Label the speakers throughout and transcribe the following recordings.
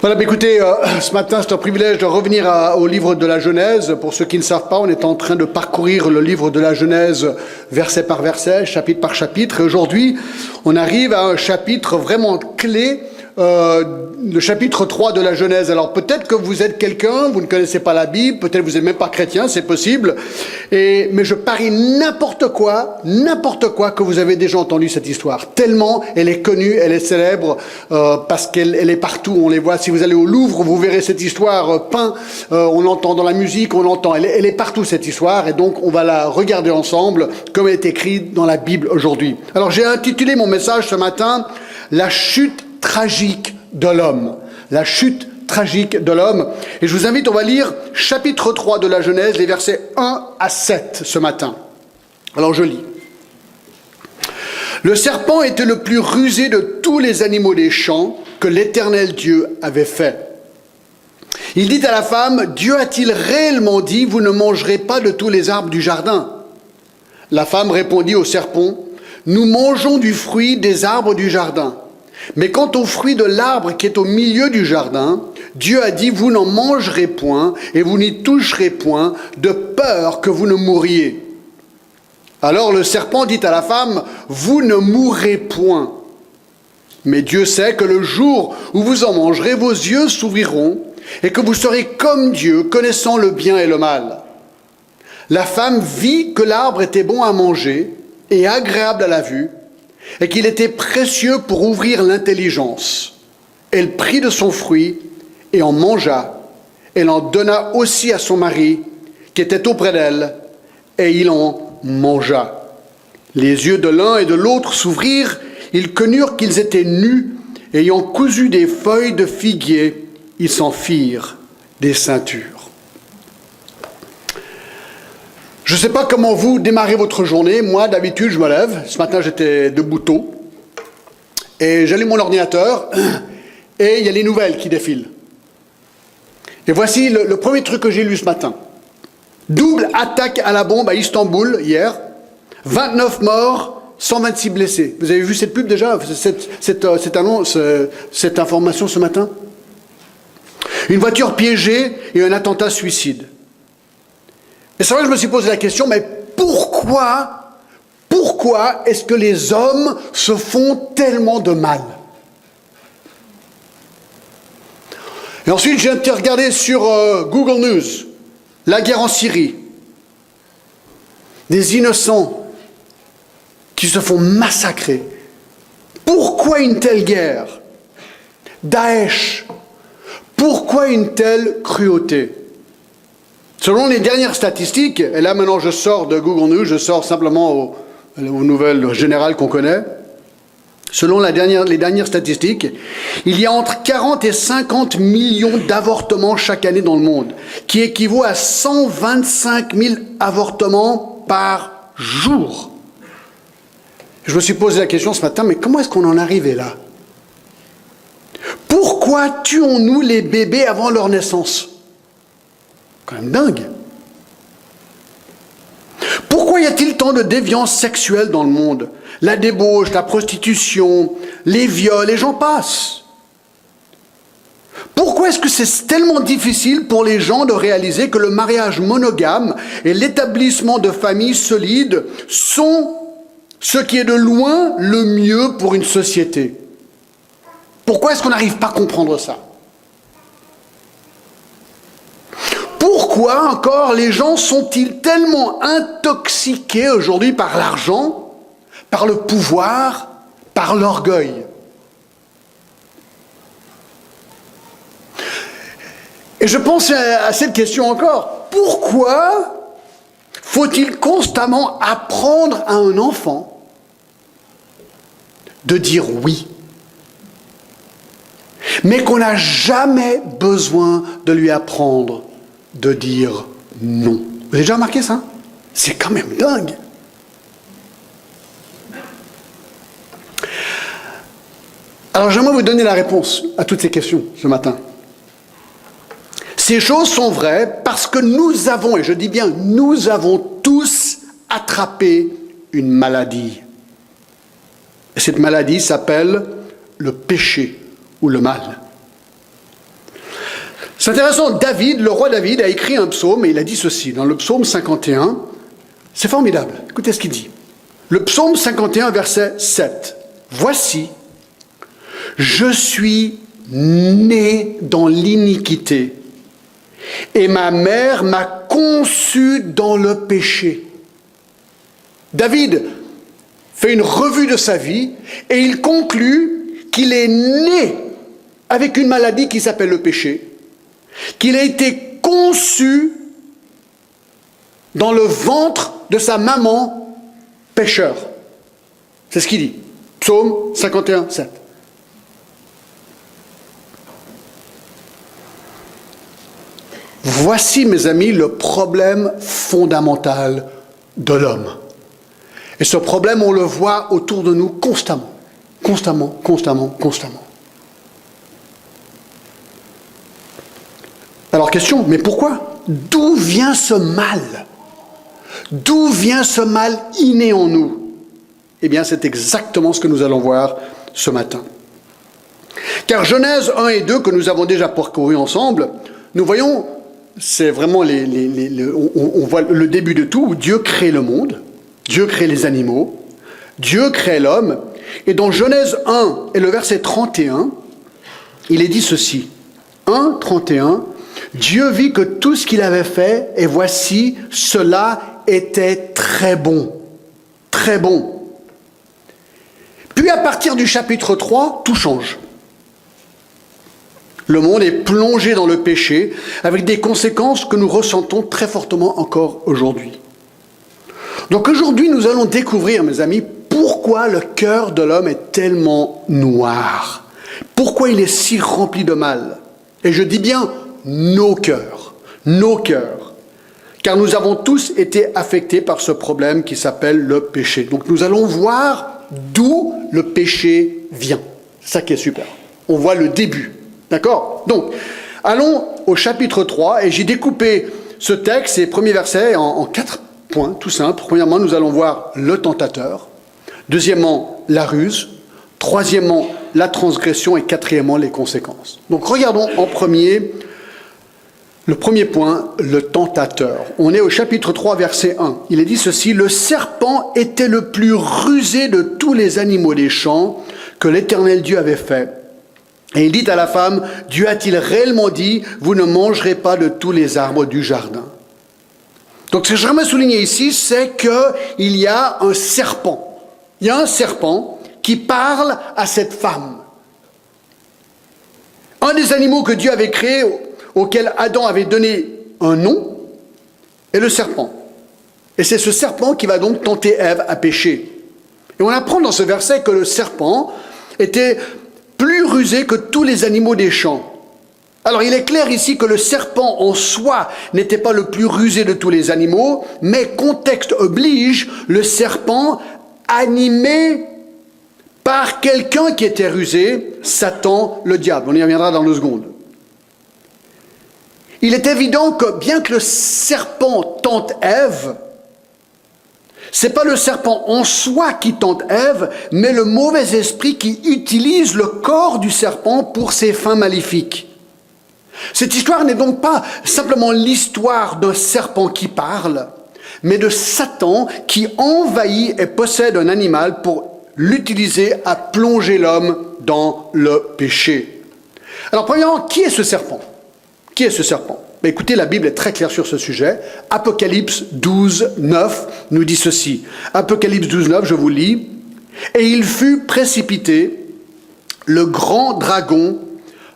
Speaker 1: Voilà, écoutez, ce matin, c'est un privilège de revenir au livre de la Genèse. Pour ceux qui ne savent pas, on est en train de parcourir le livre de la Genèse verset par verset, chapitre par chapitre. Et aujourd'hui, on arrive à un chapitre vraiment clé, le chapitre 3 de la Genèse. Alors peut-être que vous êtes quelqu'un, vous ne connaissez pas la Bible, peut-être que vous n'êtes même pas chrétien, c'est possible. Mais je parie n'importe quoi que vous avez déjà entendu cette histoire. Tellement elle est connue, elle est célèbre, parce qu'elle est partout, on les voit. Si vous allez au Louvre, vous verrez cette histoire peinte, on l'entend dans la musique, on l'entend. Elle est partout cette histoire, et donc on va la regarder ensemble, comme elle est écrite dans la Bible aujourd'hui. Alors j'ai intitulé mon message ce matin, « La chute tragique de l'homme ». La chute tragique de l'homme. Et je vous invite, on va lire chapitre 3 de la Genèse, les versets 1 à 7 ce matin. Alors je lis. Le serpent était le plus rusé de tous les animaux des champs que l'Éternel Dieu avait fait. Il dit à la femme, « Dieu a-t-il réellement dit, vous ne mangerez pas de tous les arbres du jardin ?» La femme répondit au serpent, « Nous mangeons du fruit des arbres du jardin. Mais quant au fruit de l'arbre qui est au milieu du jardin, Dieu a dit, vous n'en mangerez point et vous n'y toucherez point, de peur que vous ne mouriez. » Alors le serpent dit à la femme, vous ne mourrez point. Mais Dieu sait que le jour où vous en mangerez, vos yeux s'ouvriront et que vous serez comme Dieu, connaissant le bien et le mal. La femme vit que l'arbre était bon à manger et agréable à la vue, et qu'il était précieux pour ouvrir l'intelligence. Elle prit de son fruit et en mangea. Elle en donna aussi à son mari, qui était auprès d'elle, et il en mangea. Les yeux de l'un et de l'autre s'ouvrirent, ils connurent qu'ils étaient nus, ayant cousu des feuilles de figuier, ils s'en firent des ceintures. Je ne sais pas comment vous démarrez votre journée. Moi, d'habitude, je me lève. Ce matin, j'étais debout tôt. Et j'allume mon ordinateur. Et il y a les nouvelles qui défilent. Et voici le premier truc que j'ai lu ce matin. Double attaque à la bombe à Istanbul, hier. 29 morts, 126 blessés. Vous avez vu cette pub déjà, cette annonce, cette information ce matin? Une voiture piégée et un attentat suicide. Et c'est vrai que je me suis posé la question, mais pourquoi est-ce que les hommes se font tellement de mal? Et ensuite, j'ai regardé sur Google News, la guerre en Syrie. Des innocents qui se font massacrer. Pourquoi une telle guerre? Daesh. Pourquoi une telle cruauté? Selon les dernières statistiques, et là maintenant je sors de Google News, je sors simplement aux nouvelles générales qu'on connaît, selon les dernières statistiques, il y a entre 40 et 50 millions d'avortements chaque année dans le monde, qui équivaut à 125 000 avortements par jour. Je me suis posé la question ce matin, mais comment est-ce qu'on en est arrivé là? Pourquoi tuons-nous les bébés avant leur naissance? Quand même dingue. Pourquoi y a-t-il tant de déviance sexuelle dans le monde? La débauche, la prostitution, les viols, et j'en passe. Pourquoi est-ce que c'est tellement difficile pour les gens de réaliser que le mariage monogame et l'établissement de familles solides sont ce qui est de loin le mieux pour une société? Pourquoi est-ce qu'on n'arrive pas à comprendre ça? Pourquoi encore les gens sont-ils tellement intoxiqués aujourd'hui par l'argent, par le pouvoir, par l'orgueil? Et je pense à cette question encore. Pourquoi faut-il constamment apprendre à un enfant de dire oui, mais qu'on n'a jamais besoin de lui apprendre de dire non? Vous avez déjà remarqué ça? C'est quand même dingue. Alors j'aimerais vous donner la réponse à toutes ces questions ce matin. Ces choses sont vraies parce que nous avons, et je dis bien nous avons tous attrapé une maladie. Et cette maladie s'appelle le péché ou le mal. C'est intéressant, David, le roi David, a écrit un psaume et il a dit ceci, dans le psaume 51, c'est formidable, écoutez ce qu'il dit. Le psaume 51, verset 7. « Voici, je suis né dans l'iniquité, et ma mère m'a conçu dans le péché. » David fait une revue de sa vie et il conclut qu'il est né avec une maladie qui s'appelle le péché, qu'il a été conçu dans le ventre de sa maman pécheur. C'est ce qu'il dit. Psaume 51, 7. Voici, mes amis, le problème fondamental de l'homme. Et ce problème, on le voit autour de nous constamment. Constamment, constamment, constamment. Alors, question, mais pourquoi? D'où vient ce mal? D'où vient ce mal inné en nous? Eh bien, c'est exactement ce que nous allons voir ce matin. Car Genèse 1 et 2, que nous avons déjà parcouru ensemble, nous voyons, c'est vraiment on voit le début de tout, où Dieu crée le monde, Dieu crée les animaux, Dieu crée l'homme, et dans Genèse 1 et le verset 31, il est dit ceci, 1, 31, Dieu vit que tout ce qu'il avait fait, et voici, cela était très bon. Très bon. Puis à partir du chapitre 3, tout change. Le monde est plongé dans le péché, avec des conséquences que nous ressentons très fortement encore aujourd'hui. Donc aujourd'hui, nous allons découvrir, mes amis, pourquoi le cœur de l'homme est tellement noir. Pourquoi il est si rempli de mal. Et je dis bien nos cœurs. Car nous avons tous été affectés par ce problème qui s'appelle le péché. Donc nous allons voir d'où le péché vient. C'est ça qui est super. On voit le début. D'accord? Donc, allons au chapitre 3 et j'ai découpé ce texte, ces premiers versets, en 4 points, tout simple. Premièrement, nous allons voir le tentateur. Deuxièmement, la ruse. Troisièmement, la transgression. Et quatrièmement, les conséquences. Donc, regardons en premier, le premier point, le tentateur. On est au chapitre 3, verset 1. Il est dit ceci, « Le serpent était le plus rusé de tous les animaux des champs que l'Éternel Dieu avait fait. Et il dit à la femme, Dieu a-t-il réellement dit, vous ne mangerez pas de tous les arbres du jardin. » Donc ce que j'aimerais souligner ici, c'est qu'il y a un serpent. Il y a un serpent qui parle à cette femme. Un des animaux que Dieu avait créé, auquel Adam avait donné un nom, est le serpent. Et c'est ce serpent qui va donc tenter Ève à pécher. Et on apprend dans ce verset que le serpent était plus rusé que tous les animaux des champs. Alors il est clair ici que le serpent en soi n'était pas le plus rusé de tous les animaux, mais contexte oblige, le serpent animé par quelqu'un qui était rusé, Satan, le diable. On y reviendra dans 2 secondes. Il est évident que bien que le serpent tente Ève, ce n'est pas le serpent en soi qui tente Ève, mais le mauvais esprit qui utilise le corps du serpent pour ses fins maléfiques. Cette histoire n'est donc pas simplement l'histoire d'un serpent qui parle, mais de Satan qui envahit et possède un animal pour l'utiliser à plonger l'homme dans le péché. Alors premièrement, qui est ce serpent? Qui est ce serpent? Écoutez, la Bible est très claire sur ce sujet. Apocalypse 12, 9 nous dit ceci. Apocalypse 12, 9, je vous lis. « Et il fut précipité, le grand dragon,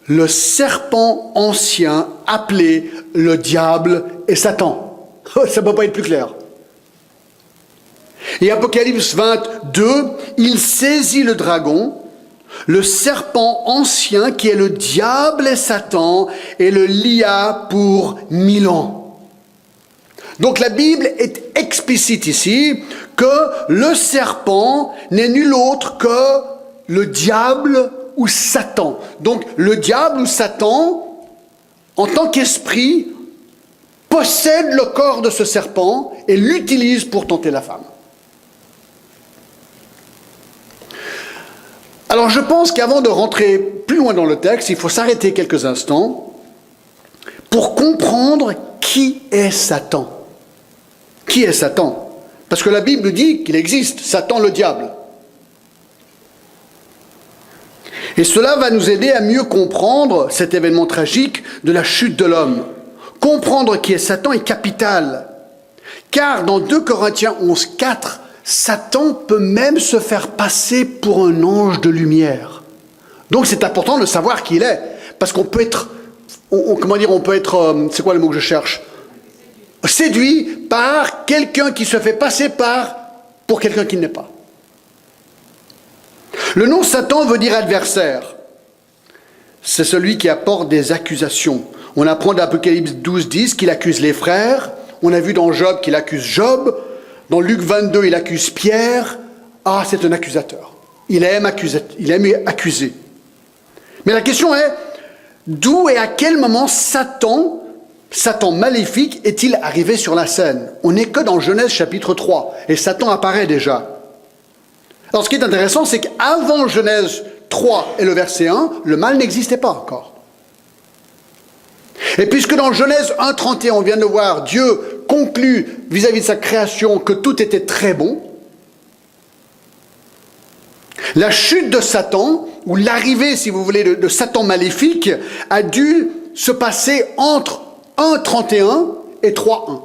Speaker 1: le serpent ancien, appelé le diable et Satan. » Ça ne peut pas être plus clair. Et Apocalypse 22, il saisit le dragon, le serpent ancien qui est le diable et Satan, et le lia pour 1000 ans. Donc la Bible est explicite ici que le serpent n'est nul autre que le diable ou Satan. Donc le diable ou Satan, en tant qu'esprit, possède le corps de ce serpent et l'utilise pour tenter la femme. Alors je pense qu'avant de rentrer plus loin dans le texte, il faut s'arrêter quelques instants pour comprendre qui est Satan. Qui est Satan? Parce que la Bible dit qu'il existe, Satan le diable. Et cela va nous aider à mieux comprendre cet événement tragique de la chute de l'homme. Comprendre qui est Satan est capital. Car dans 2 Corinthiens 11, 4, Satan peut même se faire passer pour un ange de lumière. Donc c'est important de savoir qui il est. Parce qu'on peut être, c'est quoi le mot que je cherche? Séduit par quelqu'un qui se fait passer pour quelqu'un qui ne l'est pas. Le nom Satan veut dire adversaire. C'est celui qui apporte des accusations. On apprend d'Apocalypse 12, 10 qu'il accuse les frères. On a vu dans Job qu'il accuse Job. Dans Luc 22, il accuse Pierre. Ah, c'est un accusateur. Il aime accuser. Mais la question est, d'où et à quel moment Satan maléfique est-il arrivé sur la scène? On n'est que dans Genèse chapitre 3, et Satan apparaît déjà. Alors ce qui est intéressant, c'est qu'avant Genèse 3 et le verset 1, le mal n'existait pas encore. Et puisque dans Genèse 1, 31, on vient de voir, Dieu conclut vis-à-vis de sa création que tout était très bon, la chute de Satan, ou l'arrivée, si vous voulez, de Satan maléfique, a dû se passer entre 1.31 et 3.1.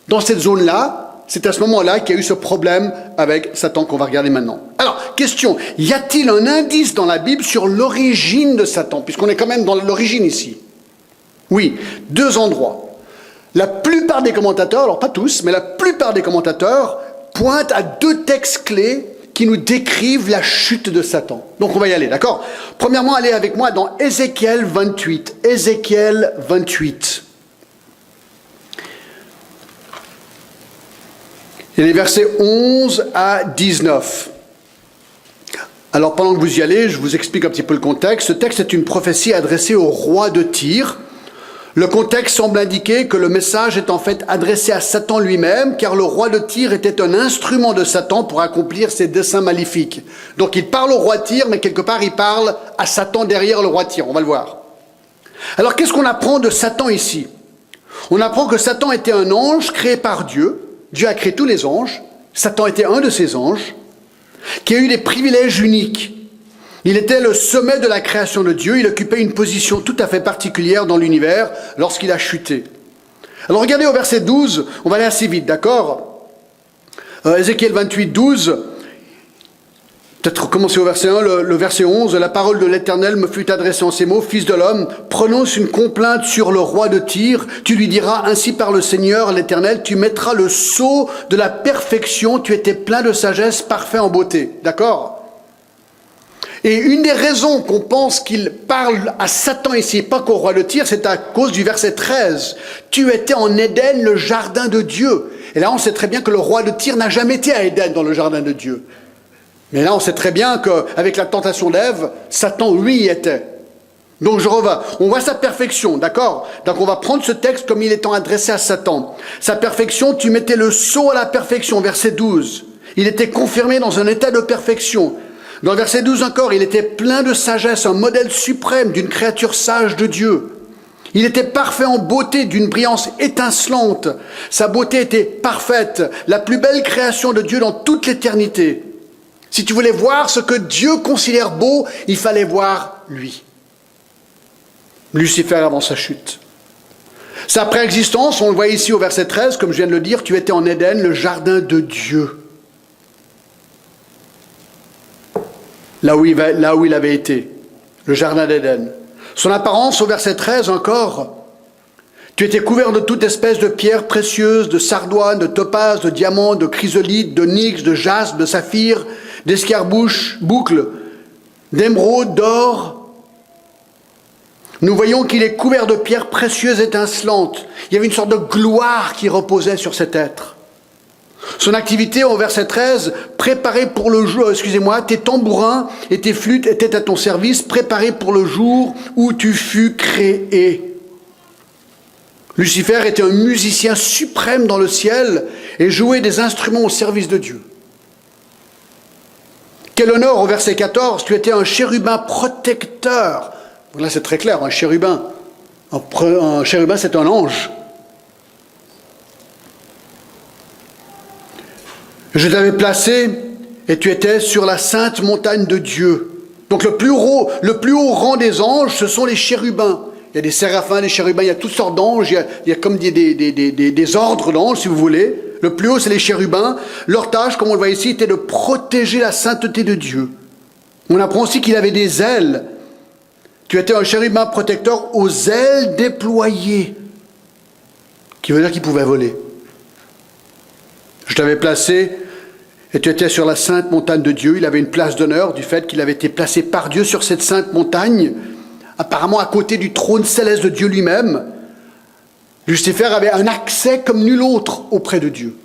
Speaker 1: Dans cette zone-là, c'est à ce moment-là qu'il y a eu ce problème avec Satan qu'on va regarder maintenant. Alors, question, y a-t-il un indice dans la Bible sur l'origine de Satan, puisqu'on est quand même dans l'origine ici? Oui, 2 endroits. La plupart des commentateurs, alors pas tous, mais la plupart des commentateurs pointent à 2 textes clés qui nous décrivent la chute de Satan. Donc on va y aller, d'accord? Premièrement, allez avec moi dans Ézéchiel 28. Ézéchiel 28. Et les versets 11 à 19. Alors pendant que vous y allez, je vous explique un petit peu le contexte. Ce texte est une prophétie adressée au roi de Tyr. Le contexte semble indiquer que le message est en fait adressé à Satan lui-même, car le roi de Tyr était un instrument de Satan pour accomplir ses desseins maléfiques. Donc il parle au roi de Tyr, mais quelque part il parle à Satan derrière le roi de Tyr, on va le voir. Alors qu'est-ce qu'on apprend de Satan ici? On apprend que Satan était un ange créé par Dieu. Dieu a créé tous les anges. Satan était un de ces anges, qui a eu des privilèges uniques. Il était le sommet de la création de Dieu. Il occupait une position tout à fait particulière dans l'univers lorsqu'il a chuté. Alors regardez au verset 12, on va aller assez vite, d'accord? Ézéchiel 28, 12, peut-être commencer au verset 1, le verset 11, « La parole de l'Éternel me fut adressée en ces mots, Fils de l'homme, prononce une complainte sur le roi de Tyr, tu lui diras, ainsi par le Seigneur l'Éternel, tu mettras le sceau de la perfection, tu étais plein de sagesse, parfait en beauté. » D'accord? Et une des raisons qu'on pense qu'il parle à Satan ici, pas qu'au roi de Tyr, c'est à cause du verset 13. « Tu étais en Éden, le jardin de Dieu. » Et là, on sait très bien que le roi de Tyr n'a jamais été à Éden, dans le jardin de Dieu. Mais là, on sait très bien qu'avec la tentation d'Ève, Satan, lui, y était. Donc, je reviens. On voit sa perfection, d'accord? Donc, on va prendre ce texte comme il étant adressé à Satan. Sa perfection, tu mettais le sceau à la perfection, verset 12. Il était confirmé dans un état de perfection. Dans le verset 12 encore, il était plein de sagesse, un modèle suprême d'une créature sage de Dieu. Il était parfait en beauté, d'une brillance étincelante. Sa beauté était parfaite, la plus belle création de Dieu dans toute l'éternité. Si tu voulais voir ce que Dieu considère beau, il fallait voir lui. Lucifer avant sa chute. Sa préexistence, on le voit ici au verset 13, comme je viens de le dire, tu étais en Éden, le jardin de Dieu. Là où il avait été, le jardin d'Éden. Son apparence au verset 13 encore, tu étais couvert de toute espèce de pierres précieuses, de sardoine, de topaze, de diamants, de chrysolite, d'onyx, de jaspe, de saphir, d'escarbouche, boucles, d'émeraude, d'or. Nous voyons qu'il est couvert de pierres précieuses étincelantes. Il y avait une sorte de gloire qui reposait sur cet être. Son activité, au verset 13, préparé pour le jour, tes tambourins et tes flûtes étaient à ton service, préparés pour le jour où tu fus créé. Lucifer était un musicien suprême dans le ciel et jouait des instruments au service de Dieu. Quel honneur, au verset 14, tu étais un chérubin protecteur. Là, c'est très clair, un chérubin. Un chérubin, c'est un ange. Je t'avais placé et tu étais sur la sainte montagne de Dieu. Donc le plus haut rang des anges, ce sont les chérubins. Il y a des séraphins, des chérubins, il y a toutes sortes d'anges, il y a comme des ordres d'anges, si vous voulez. Le plus haut, c'est les chérubins. Leur tâche, comme on le voit ici, était de protéger la sainteté de Dieu. On apprend aussi qu'il avait des ailes. Tu étais un chérubin protecteur aux ailes déployées, qui veut dire qu'il pouvait voler. Je t'avais placé et tu étais sur la sainte montagne de Dieu. Il avait une place d'honneur du fait qu'il avait été placé par Dieu sur cette sainte montagne, apparemment à côté du trône céleste de Dieu lui-même. Lucifer avait un accès comme nul autre auprès de Dieu.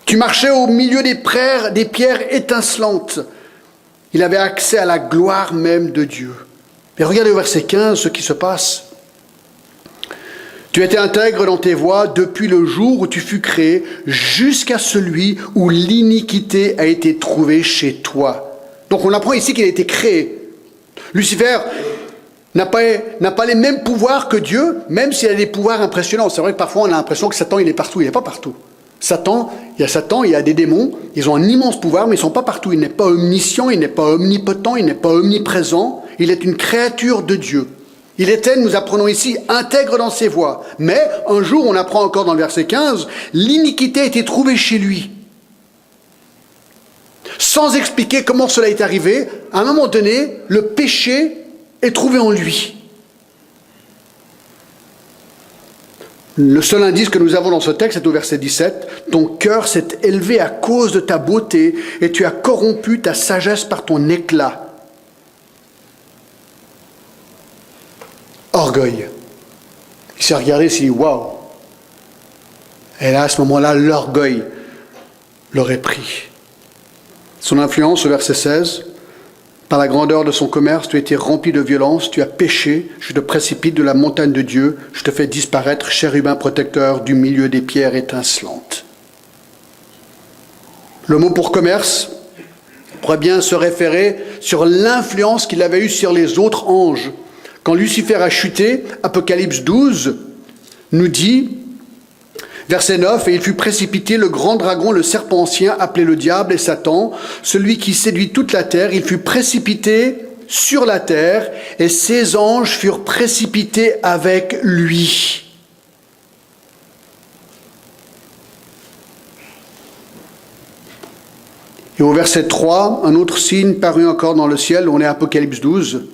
Speaker 1: Tu marchais au milieu des pierres étincelantes. Il avait accès à la gloire même de Dieu. Et regardez au verset 15 ce qui se passe. Tu étais intègre dans tes voies depuis le jour où tu fus créé, jusqu'à celui où l'iniquité a été trouvée chez toi. Donc on apprend ici qu'il a été créé. Lucifer n'a pas les mêmes pouvoirs que Dieu, même s'il a des pouvoirs impressionnants. C'est vrai que parfois on a l'impression que Satan il est partout, il n'est pas partout. Il y a des démons, ils ont un immense pouvoir, mais ils ne sont pas partout. Il n'est pas omniscient, il n'est pas omnipotent, il n'est pas omniprésent. Il est une créature de Dieu. Il était, nous apprenons ici, intègre dans ses voies. Mais un jour, on apprend encore dans le verset 15, l'iniquité a été trouvée chez lui. Sans expliquer comment cela est arrivé, à un moment donné, le péché est trouvé en lui. Le seul indice que nous avons dans ce texte est au verset 17. Ton cœur s'est élevé à cause de ta beauté et tu as corrompu ta sagesse par ton éclat. Orgueil. Il s'est regardé et s'est dit waouh. Et là, à ce moment-là, l'orgueil l'aurait pris. Son influence, au verset 16. Par la grandeur de son commerce, tu as été rempli de violence, tu as péché, je te précipite de la montagne de Dieu, je te fais disparaître, chérubin protecteur, du milieu des pierres étincelantes. Le mot pour commerce pourrait bien se référer sur l'influence qu'il avait eue sur les autres anges. Quand Lucifer a chuté, Apocalypse 12 nous dit, verset 9, « Et il fut précipité, le grand dragon, le serpent ancien, appelé le diable et Satan, celui qui séduit toute la terre, il fut précipité sur la terre, et ses anges furent précipités avec lui. » Et au verset 3, un autre signe parut encore dans le ciel, on est à Apocalypse 12.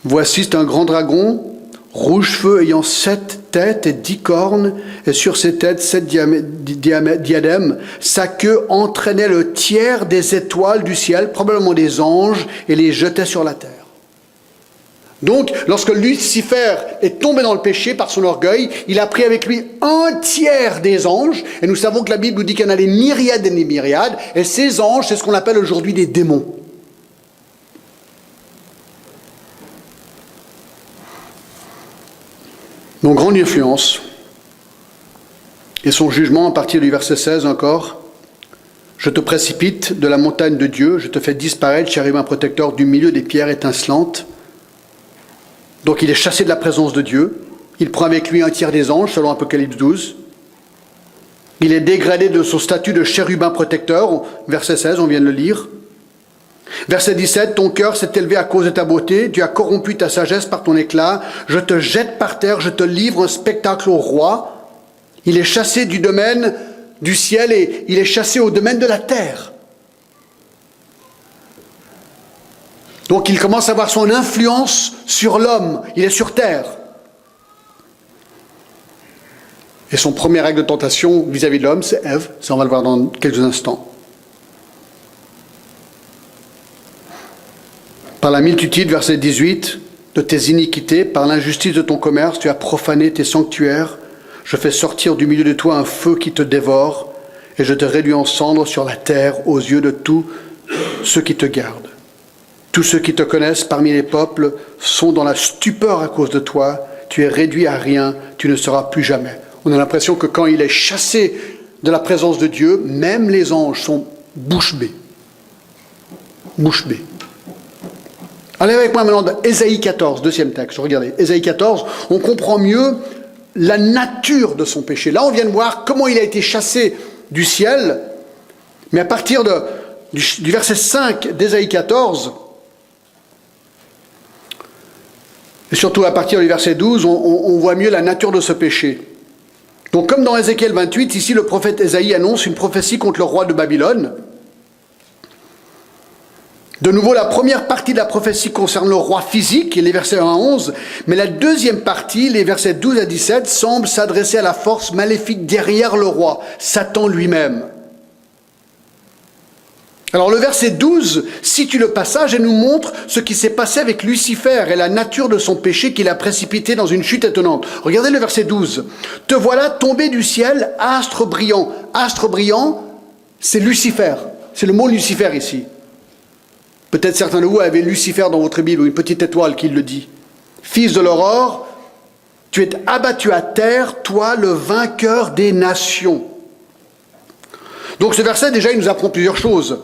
Speaker 1: « Voici, c'est un grand dragon, rouge feu ayant 7 têtes et 10 cornes, et sur ses têtes 7 diadèmes. Sa queue entraînait le tiers des étoiles du ciel, probablement des anges, et les jetait sur la terre. » Donc, lorsque Lucifer est tombé dans le péché par son orgueil, il a pris avec lui un tiers des anges, et nous savons que la Bible nous dit qu'il y en a des myriades et des myriades, et ces anges, c'est ce qu'on appelle aujourd'hui des démons. Donc, grande influence. Et son jugement, à partir du verset 16 encore, « Je te précipite de la montagne de Dieu, je te fais disparaître, chérubin protecteur, du milieu des pierres étincelantes. » Donc, il est chassé de la présence de Dieu. Il prend avec lui un tiers des anges, selon Apocalypse 12. Il est dégradé de son statut de chérubin protecteur, verset 16, on vient de le lire. Verset 17, ton cœur s'est élevé à cause de ta beauté, tu as corrompu ta sagesse par ton éclat, je te jette par terre, je te livre un spectacle au roi. Il est chassé du domaine du ciel et il est chassé au domaine de la terre. Donc il commence à avoir son influence sur l'homme, il est sur terre. Et son premier acte de tentation vis-à-vis de l'homme, c'est Ève, ça on va le voir dans quelques instants. Par la multitude, verset 18, de tes iniquités, par l'injustice de ton commerce, tu as profané tes sanctuaires. Je fais sortir du milieu de toi un feu qui te dévore, et je te réduis en cendres sur la terre aux yeux de tous ceux qui te gardent. Tous ceux qui te connaissent parmi les peuples sont dans la stupeur à cause de toi. Tu es réduit à rien, tu ne seras plus jamais. On a l'impression que quand il est chassé de la présence de Dieu, même les anges sont bouche bée. Bouche bée. Allez avec moi maintenant dans Ésaïe 14, deuxième texte. Regardez, Ésaïe 14, on comprend mieux la nature de son péché. Là, on vient de voir comment il a été chassé du ciel, mais à partir du verset 5 d'Ésaïe 14, et surtout à partir du verset 12, on voit mieux la nature de ce péché. Donc comme dans Ézéchiel 28, ici le prophète Ésaïe annonce une prophétie contre le roi de Babylone. De nouveau, la première partie de la prophétie concerne le roi physique, les versets 1 à 11, mais la deuxième partie, les versets 12 à 17, semble s'adresser à la force maléfique derrière le roi, Satan lui-même. Alors le verset 12 situe le passage et nous montre ce qui s'est passé avec Lucifer et la nature de son péché qui l'a précipité dans une chute étonnante. Regardez le verset 12. « Te voilà tombé du ciel, astre brillant. » Astre brillant, c'est Lucifer. C'est le mot Lucifer ici. Peut-être certains de vous avez Lucifer dans votre Bible, ou une petite étoile qui le dit. « Fils de l'aurore, tu es abattu à terre, toi le vainqueur des nations. » Donc ce verset, déjà, il nous apprend plusieurs choses.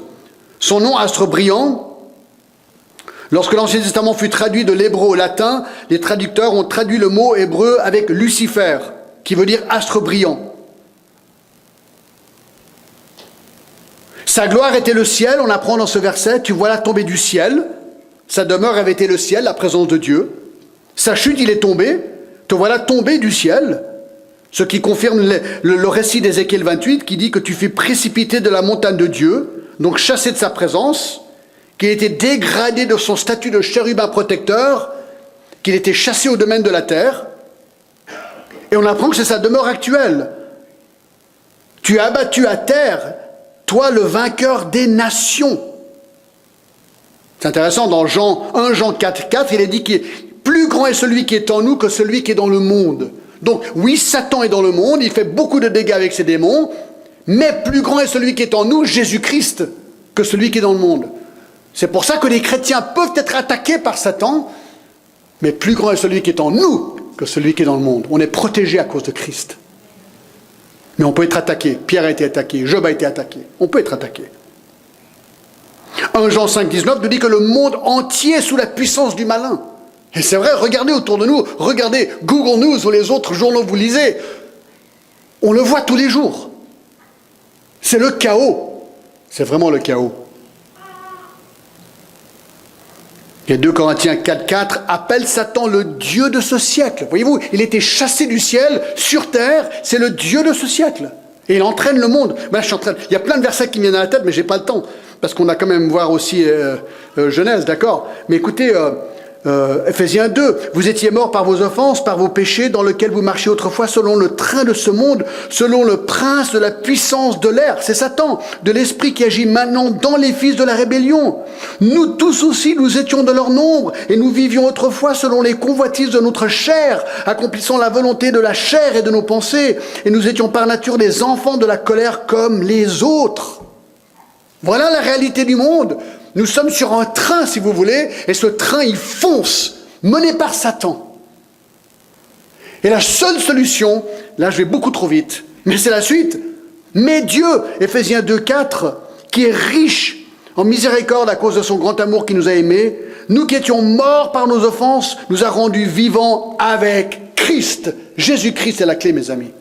Speaker 1: Son nom, astre brillant, lorsque l'Ancien Testament fut traduit de l'hébreu au latin, les traducteurs ont traduit le mot hébreu avec Lucifer, qui veut dire astre brillant. Sa gloire était le ciel, on apprend dans ce verset, tu vois la tombée du ciel. Sa demeure avait été le ciel, la présence de Dieu. Sa chute, il est tombé, te voilà tombé du ciel. Ce qui confirme le récit d'Ézéchiel 28 qui dit que tu fus précipité de la montagne de Dieu, donc chassé de sa présence, qu'il était dégradé de son statut de chérubin protecteur, qu'il était chassé au domaine de la terre. Et on apprend que c'est sa demeure actuelle. Tu es abattu à terre, toi le vainqueur des nations. C'est intéressant, dans 1 Jean 4,4, il est dit que plus grand est celui qui est en nous que celui qui est dans le monde. Donc oui, Satan est dans le monde, il fait beaucoup de dégâts avec ses démons, mais plus grand est celui qui est en nous, Jésus-Christ, que celui qui est dans le monde. C'est pour ça que les chrétiens peuvent être attaqués par Satan, mais plus grand est celui qui est en nous que celui qui est dans le monde. On est protégé à cause de Christ. Mais on peut être attaqué. Pierre a été attaqué, Job a été attaqué. On peut être attaqué. 1 Jean 5,19 nous dit que le monde entier est sous la puissance du malin. Et c'est vrai, regardez autour de nous, regardez Google News ou les autres journaux que vous lisez. On le voit tous les jours. C'est le chaos. C'est vraiment le chaos. Et 2 Corinthiens 4,4 appelle Satan le Dieu de ce siècle. Voyez-vous, il était chassé du ciel, sur terre, c'est le Dieu de ce siècle. Et il entraîne le monde. Ben là, il y a plein de versets qui me viennent à la tête, mais je n'ai pas le temps. Parce qu'on a quand même voir aussi Genèse, d'accord. Mais écoutez, Ephésiens 2, vous étiez morts par vos offenses, par vos péchés, dans lesquels vous marchiez autrefois selon le train de ce monde, selon le prince de la puissance de l'air, c'est Satan, de l'esprit qui agit maintenant dans les fils de la rébellion. Nous tous aussi, nous étions de leur nombre, et nous vivions autrefois selon les convoitises de notre chair, accomplissant la volonté de la chair et de nos pensées, et nous étions par nature des enfants de la colère comme les autres. Voilà la réalité du monde. Nous sommes sur un train, si vous voulez, et ce train, il fonce, mené par Satan. Et la seule solution, là je vais beaucoup trop vite, mais c'est la suite. Mais Dieu, Ephésiens 2,4, qui est riche en miséricorde à cause de son grand amour qui nous a aimés, nous qui étions morts par nos offenses, nous a rendus vivants avec Christ. Jésus-Christ est la clé, mes amis.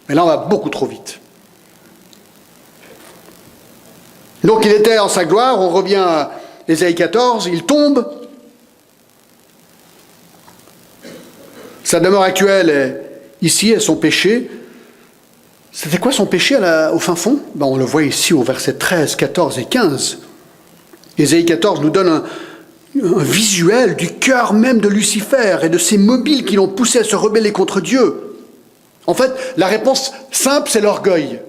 Speaker 1: Mais là, on va beaucoup trop vite. Donc il était en sa gloire, on revient à Ésaïe 14, il tombe. Sa demeure actuelle est ici, est son péché. C'était quoi son péché au fin fond? On le voit ici au verset 13, 14 et 15. Ésaïe 14 nous donne un visuel du cœur même de Lucifer et de ses mobiles qui l'ont poussé à se rebeller contre Dieu. En fait, la réponse simple, c'est l'orgueil.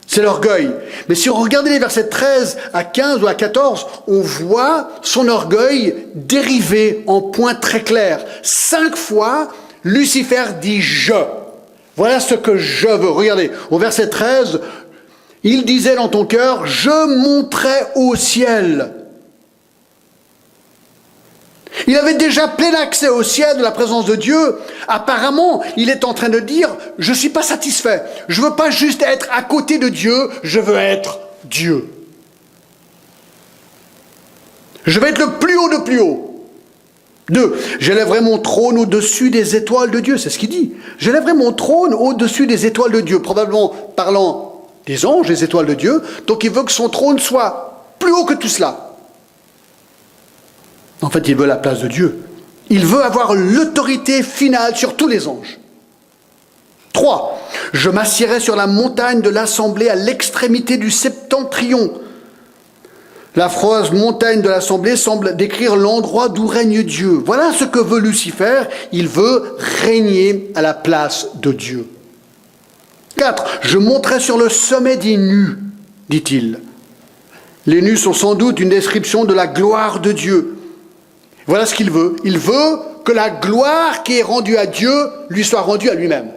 Speaker 1: C'est l'orgueil. Mais si on regarde les versets 13 à 15 ou à 14, on voit son orgueil dériver en points très clairs. 5 fois, Lucifer dit « je ». Voilà ce que je veux. Regardez, au verset 13, il disait dans ton cœur « je monterai au ciel ». Il avait déjà plein accès au ciel de la présence de Dieu. Apparemment, il est en train de dire, je ne suis pas satisfait. Je ne veux pas juste être à côté de Dieu, je veux être Dieu. Je vais être le plus haut de plus haut. 2. J'élèverai mon trône au-dessus des étoiles de Dieu. C'est ce qu'il dit. J'élèverai mon trône au-dessus des étoiles de Dieu. Probablement parlant des anges, des étoiles de Dieu. Donc il veut que son trône soit plus haut que tout cela. En fait, il veut la place de Dieu. Il veut avoir l'autorité finale sur tous les anges. 3. Je m'assiérai sur la montagne de l'assemblée à l'extrémité du septentrion. La phrase montagne de l'assemblée semble décrire l'endroit d'où règne Dieu. Voilà ce que veut Lucifer. Il veut régner à la place de Dieu. 4. Je monterai sur le sommet des nus, dit-il. Les nus sont sans doute une description de la gloire de Dieu. Voilà ce qu'il veut. Il veut que la gloire qui est rendue à Dieu lui soit rendue à lui-même.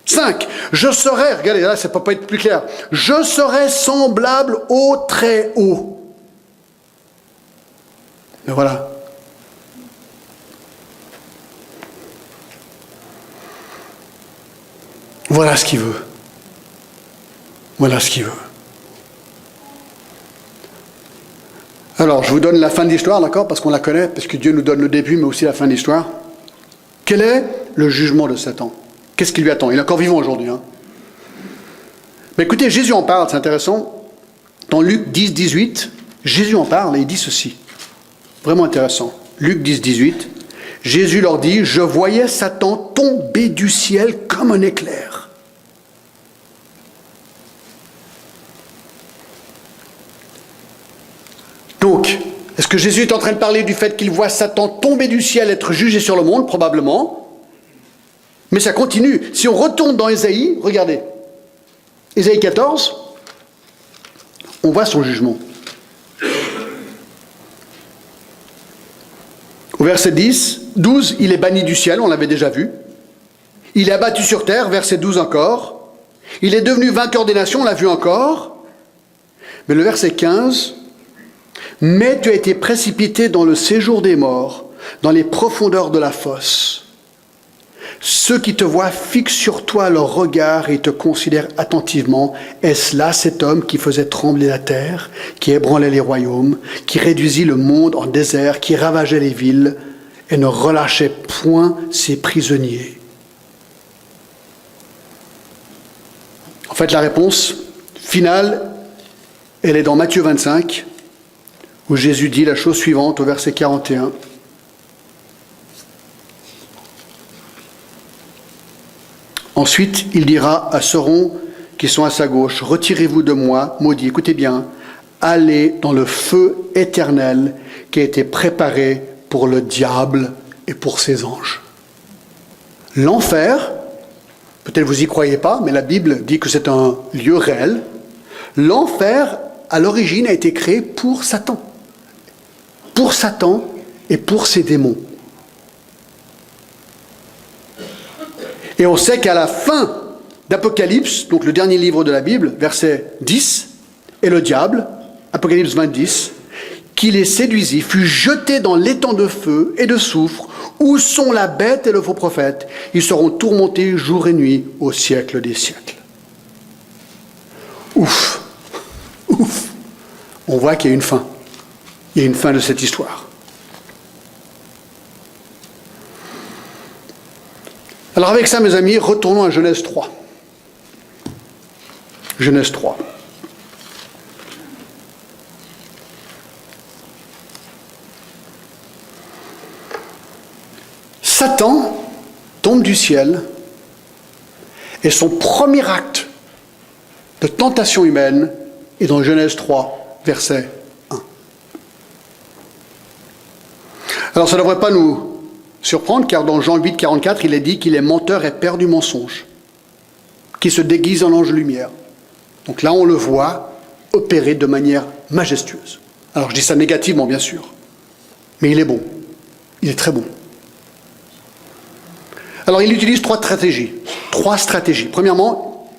Speaker 1: 5. Je serai, regardez là, ça ne peut pas être plus clair, je serai semblable au très haut. Et voilà. Voilà ce qu'il veut. Voilà ce qu'il veut. Alors, je vous donne la fin de l'histoire, d'accord, parce qu'on la connaît, parce que Dieu nous donne le début, mais aussi la fin de l'histoire. Quel est le jugement de Satan? Qu'est-ce qui lui attend? Il est encore vivant aujourd'hui. Mais écoutez, Jésus en parle, c'est intéressant. Dans Luc 10, 18, Jésus en parle et il dit ceci. Vraiment intéressant. Luc 10, 18, Jésus leur dit, « Je voyais Satan tomber du ciel comme un éclair. » Donc, est-ce que Jésus est en train de parler du fait qu'il voit Satan tomber du ciel, être jugé sur le monde? Probablement. Mais ça continue. Si on retourne dans Ésaïe, regardez. Ésaïe 14, on voit son jugement. Au verset 12, il est banni du ciel, on l'avait déjà vu. Il est abattu sur terre, verset 12 encore. Il est devenu vainqueur des nations, on l'a vu encore. Mais le verset 15, « Mais tu as été précipité dans le séjour des morts, dans les profondeurs de la fosse. Ceux qui te voient fixent sur toi leur regard et te considèrent attentivement. Est-ce là cet homme qui faisait trembler la terre, qui ébranlait les royaumes, qui réduisit le monde en désert, qui ravageait les villes et ne relâchait point ses prisonniers ?» En fait, la réponse finale, elle est dans Matthieu 25, où Jésus dit la chose suivante au verset 41. Ensuite, il dira à ceux qui sont à sa gauche, « Retirez-vous de moi, maudits, écoutez bien, allez dans le feu éternel qui a été préparé pour le diable et pour ses anges. » L'enfer, peut-être vous y croyez pas, mais la Bible dit que c'est un lieu réel. L'enfer, à l'origine, a été créé pour Satan. Pour Satan et pour ses démons. Et on sait qu'à la fin d'Apocalypse, donc le dernier livre de la Bible, verset 10, et le diable, Apocalypse 20, 10, qui les séduisit, fut jeté dans l'étang de feu et de soufre, où sont la bête et le faux prophète. Ils seront tourmentés jour et nuit au siècle des siècles. Ouf, ouf. On voit qu'il y a une fin. Il y a une fin de cette histoire. Alors avec ça, mes amis, retournons à Genèse 3. Genèse 3. Satan tombe du ciel et son premier acte de tentation humaine est dans Genèse 3, verset 1. Alors ça ne devrait pas nous surprendre, car dans Jean 8, 44, il est dit qu'il est menteur et père du mensonge, qui se déguise en ange lumière. Donc là, on le voit opérer de manière majestueuse. Alors je dis ça négativement, bien sûr, mais il est bon. Il est très bon. Alors il utilise trois stratégies. Premièrement,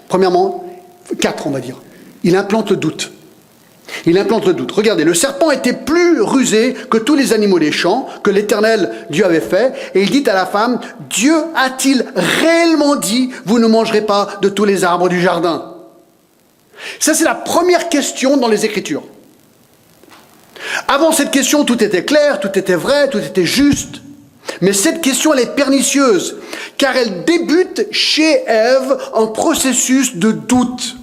Speaker 1: quatre, on va dire. Il implante le doute. Il implante le doute. Regardez, le serpent était plus rusé que tous les animaux des champs que l'Éternel Dieu avait fait. Et il dit à la femme, « Dieu a-t-il réellement dit, vous ne mangerez pas de tous les arbres du jardin ?» Ça, c'est la première question dans les Écritures. Avant cette question, tout était clair, tout était vrai, tout était juste. Mais cette question, elle est pernicieuse, car elle débute chez Ève un processus de doute.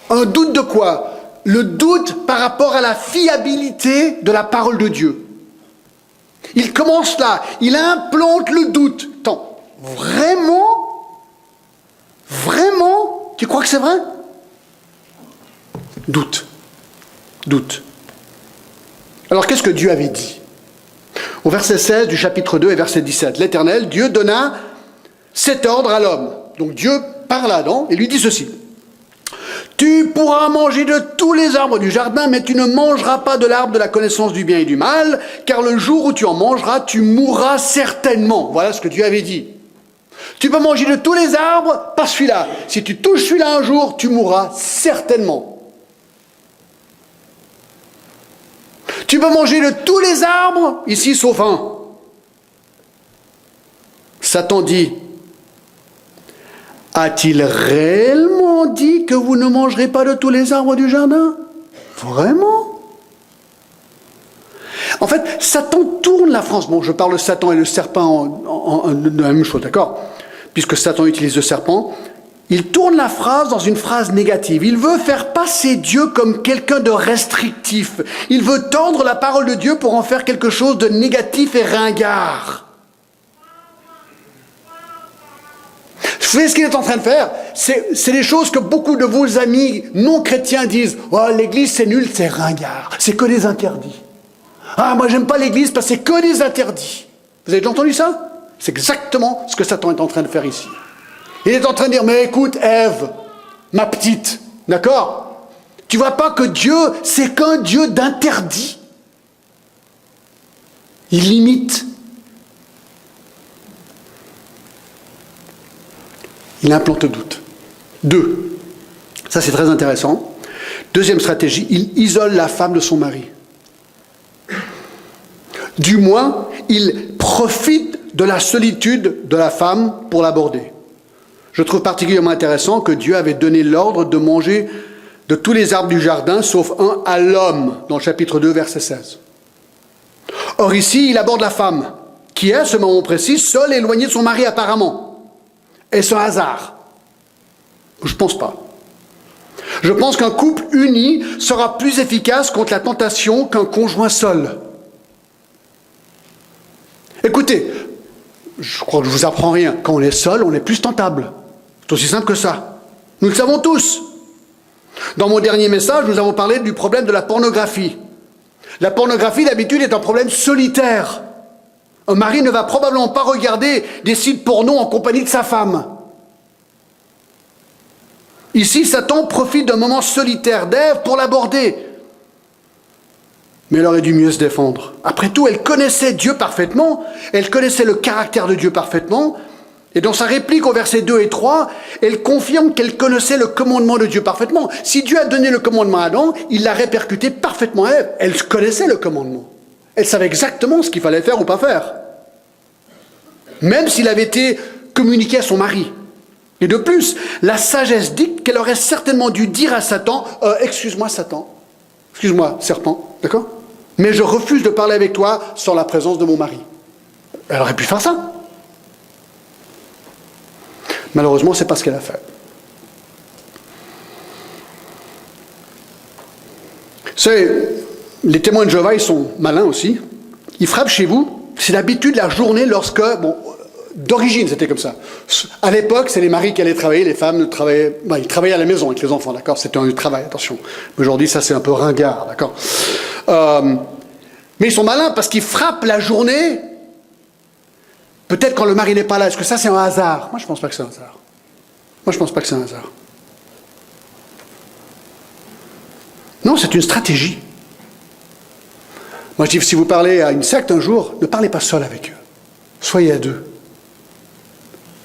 Speaker 1: Un doute de quoi? Le doute par rapport à la fiabilité de la parole de Dieu. Il commence là, il implante le doute. Attends, vraiment? Vraiment? Tu crois que c'est vrai? Doute. Doute. Alors qu'est-ce que Dieu avait dit? Au verset 16 du chapitre 2 et verset 17, l'Éternel, Dieu donna cet ordre à l'homme. Donc Dieu parle à Adam et lui dit ceci. Tu pourras manger de tous les arbres du jardin, mais tu ne mangeras pas de l'arbre de la connaissance du bien et du mal, car le jour où tu en mangeras, tu mourras certainement. Voilà ce que Dieu avait dit. Tu peux manger de tous les arbres, pas celui-là. Si tu touches celui-là un jour, tu mourras certainement. Tu peux manger de tous les arbres, ici, sauf un. Satan dit, a-t-il réellement dit que vous ne mangerez pas de tous les arbres du jardin? Vraiment? En fait, Satan tourne la phrase. Bon, je parle de Satan et le serpent de la même chose, d'accord? Puisque Satan utilise le serpent. Il tourne la phrase dans une phrase négative. Il veut faire passer Dieu comme quelqu'un de restrictif. Il veut tendre la parole de Dieu pour en faire quelque chose de négatif et ringard. Vous savez ce qu'il est en train de faire? C'est les choses que beaucoup de vos amis non-chrétiens disent. « Oh, l'église c'est nul, c'est ringard. C'est que des interdits. Ah, moi j'aime pas l'église parce que c'est que des interdits. » Vous avez déjà entendu ça? C'est exactement ce que Satan est en train de faire ici. Il est en train de dire, mais écoute, Ève, ma petite, d'accord? Tu vois pas que Dieu, c'est qu'un Dieu d'interdit. Il limite. Il implante le doute. 2. Ça, c'est très intéressant. Deuxième stratégie, il isole la femme de son mari. Du moins, il profite de la solitude de la femme pour l'aborder. Je trouve particulièrement intéressant que Dieu avait donné l'ordre de manger de tous les arbres du jardin, sauf un à l'homme, dans le chapitre 2, verset 16. Or ici, il aborde la femme, qui est, à ce moment précis, seule et éloignée de son mari apparemment. Est-ce un hasard? Je ne pense pas. Je pense qu'un couple uni sera plus efficace contre la tentation qu'un conjoint seul. Écoutez, je crois que je ne vous apprends rien. Quand on est seul, on est plus tentable. C'est aussi simple que ça. Nous le savons tous. Dans mon dernier message, nous avons parlé du problème de la pornographie. La pornographie, d'habitude, est un problème solitaire. Un mari ne va probablement pas regarder des sites porno en compagnie de sa femme. Ici, Satan profite d'un moment solitaire d'Ève pour l'aborder. Mais elle aurait dû mieux se défendre. Après tout, elle connaissait Dieu parfaitement, elle connaissait le caractère de Dieu parfaitement, et dans sa réplique au verset 2 et 3, elle confirme qu'elle connaissait le commandement de Dieu parfaitement. Si Dieu a donné le commandement à Adam, il l'a répercuté parfaitement à Ève. Elle connaissait le commandement. Elle savait exactement ce qu'il fallait faire ou pas faire. Même s'il avait été communiqué à son mari. Et de plus, la sagesse dicte qu'elle aurait certainement dû dire à Satan, excuse-moi Satan, excuse-moi serpent, d'accord? Mais je refuse de parler avec toi sans la présence de mon mari. Elle aurait pu faire ça. Malheureusement, ce n'est pas ce qu'elle a fait. Les témoins de Jéhovah, ils sont malins aussi. Ils frappent chez vous. C'est l'habitude la journée lorsque... Bon, d'origine, c'était comme ça. À l'époque, c'est les maris qui allaient travailler, les femmes travaillaient... ils travaillaient à la maison avec les enfants, d'accord? C'était un travail, attention. Aujourd'hui, ça, c'est un peu ringard, d'accord? Mais ils sont malins parce qu'ils frappent la journée, peut-être quand le mari n'est pas là. Est-ce que ça, c'est un hasard? Moi, je ne pense pas que c'est un hasard. Moi, je ne pense pas que c'est un hasard. Non, c'est une stratégie. Moi, je dis, si vous parlez à une secte un jour, ne parlez pas seul avec eux. Soyez à deux.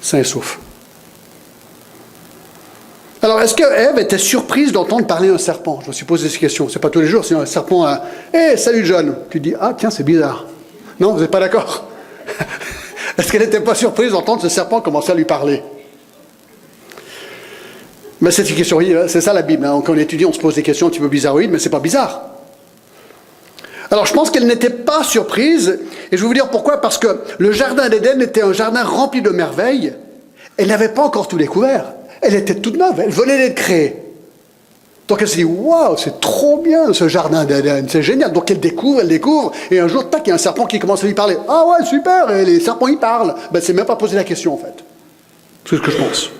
Speaker 1: Sains et saufs. Alors, est-ce que Ève était surprise d'entendre parler un serpent? Je me suis posé cette question. C'est pas tous les jours, sinon un serpent a... Hey, salut John! Tu dis, ah tiens, c'est bizarre. Non, vous n'êtes pas d'accord? Est-ce qu'elle n'était pas surprise d'entendre ce serpent commencer à lui parler? Mais c'est une question, c'est ça la Bible. Hein. Quand on étudie, on se pose des questions un petit peu bizarroïdes, mais c'est pas bizarre. Alors je pense qu'elle n'était pas surprise, et je vais vous dire pourquoi, parce que le jardin d'Éden était un jardin rempli de merveilles. Elle n'avait pas encore tout découvert. Elle était toute neuve, elle venait d'être créée. Donc elle s'est dit, waouh, c'est trop bien ce jardin d'Éden, c'est génial. Donc elle découvre, et un jour, tac, il y a un serpent qui commence à lui parler. Ah ouais, super, et les serpents ils parlent. Ben, c'est même pas posé la question en fait. C'est ce que je pense.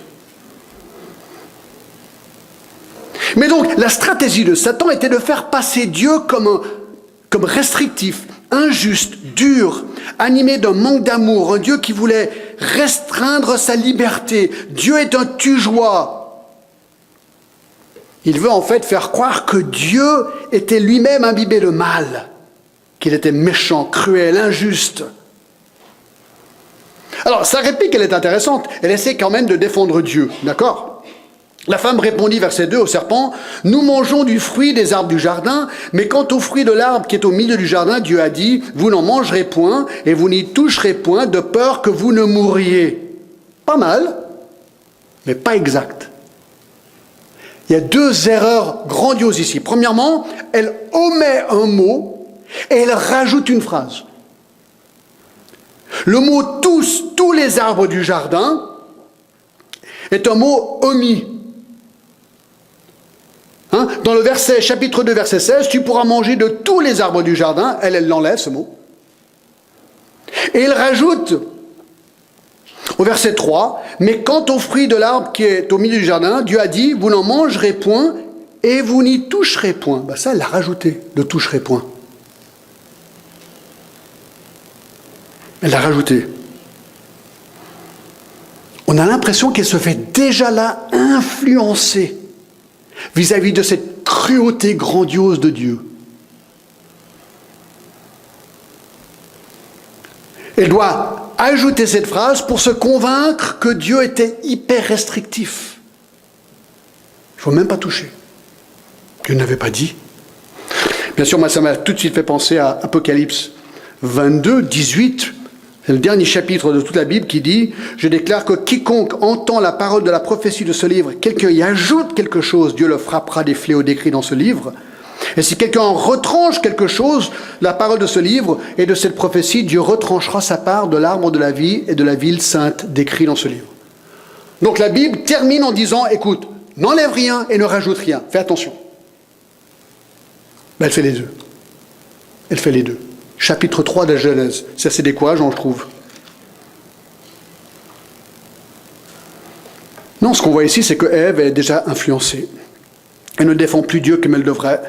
Speaker 1: Mais donc, la stratégie de Satan était de faire passer Dieu comme restrictif, injuste, dur, animé d'un manque d'amour, un Dieu qui voulait restreindre sa liberté. Dieu est un tue-joie. Il veut en fait faire croire que Dieu était lui-même imbibé de mal, qu'il était méchant, cruel, injuste. Alors, sa réplique, elle est intéressante. Elle essaie quand même de défendre Dieu, d'accord ? La femme répondit, verset 2, au serpent, « Nous mangeons du fruit des arbres du jardin, mais quant au fruit de l'arbre qui est au milieu du jardin, Dieu a dit, vous n'en mangerez point, et vous n'y toucherez point, de peur que vous ne mouriez. » Pas mal, mais pas exact. Il y a deux erreurs grandioses ici. Premièrement, elle omet un mot et elle rajoute une phrase. Le mot « tous les arbres du jardin » est un mot omis. Dans le verset, chapitre 2, verset 16, « Tu pourras manger de tous les arbres du jardin », elle l'enlève ce mot. Et elle rajoute au verset 3, « Mais quant au fruit de l'arbre qui est au milieu du jardin, Dieu a dit, vous n'en mangerez point et vous n'y toucherez point. » Ben ça, elle l'a rajouté, « ne toucherez point ». Elle l'a rajouté. On a l'impression qu'elle se fait déjà là influencer vis-à-vis de cette cruauté grandiose de Dieu. Elle doit ajouter cette phrase pour se convaincre que Dieu était hyper restrictif. Il ne faut même pas toucher. Dieu n'avait pas dit. Bien sûr, moi, ça m'a tout de suite fait penser à Apocalypse 22, 18. C'est le dernier chapitre de toute la Bible qui dit « Je déclare que quiconque entend la parole de la prophétie de ce livre, quelqu'un y ajoute quelque chose, Dieu le frappera des fléaux décrits dans ce livre. Et si quelqu'un en retranche quelque chose, la parole de ce livre et de cette prophétie, Dieu retranchera sa part de l'arbre de la vie et de la ville sainte décrits dans ce livre. » Donc la Bible termine en disant « Écoute, n'enlève rien et ne rajoute rien. Fais attention. » Ben, elle fait les deux. Elle fait les deux. Chapitre 3 de la Genèse. C'est assez décourageant, je trouve. Non, ce qu'on voit ici, c'est que Ève est déjà influencée. Elle ne défend plus Dieu comme elle devrait.